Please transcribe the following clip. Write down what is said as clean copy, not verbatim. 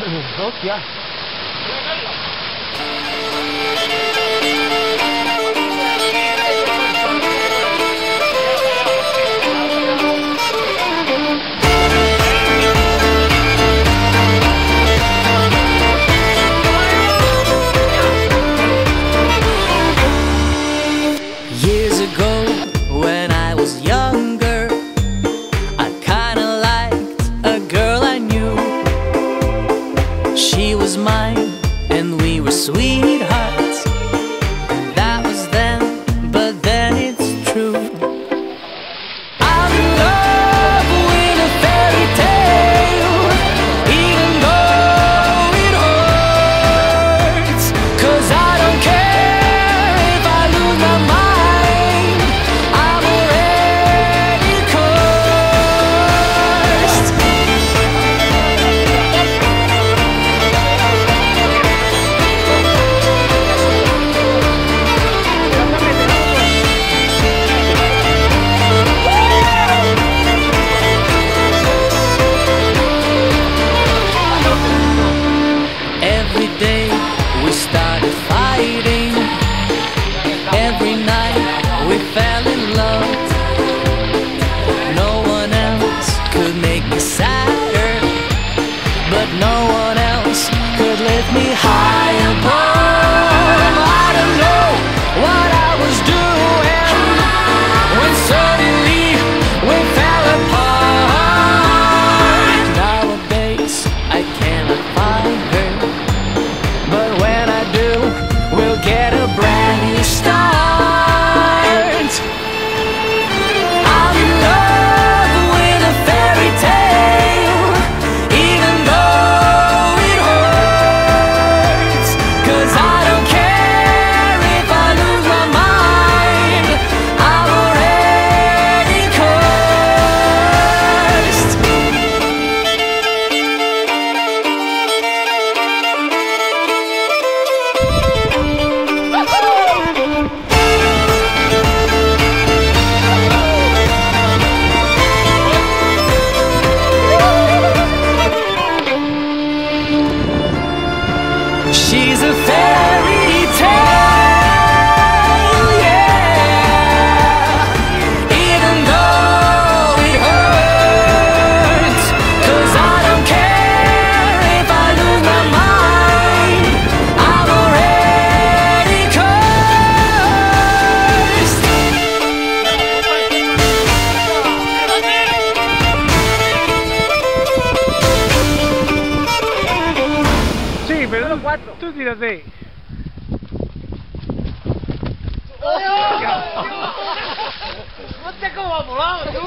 Hostia. Years ago, when I was younger, I kinda liked a girl I knew. She was mine, and we were sweethearts. That was then, but then it's true. I'm in love with a fairy tale, even though it hurts. 'Cause I don't care if I lose my mind, I'm already cursed. Every day we started fighting. Every night we fell in love. No one else could make me sadder, but no one else could lift me high above. I don't know what I was doing when suddenly we fell apart. Nowadays I cannot find her, but when I do, we'll get a brand new start. I'm in love with a fairy tale, even though it hurts. 'Cause I don't care if I lose my mind, I'm already cursed. She's a fairy tale, yeah, even though it hurts. 'Cause I don't care if I lose my mind, I'm already cursed. Sí, pero tú tírate. ¡Hostia, cómo ha volado, tú!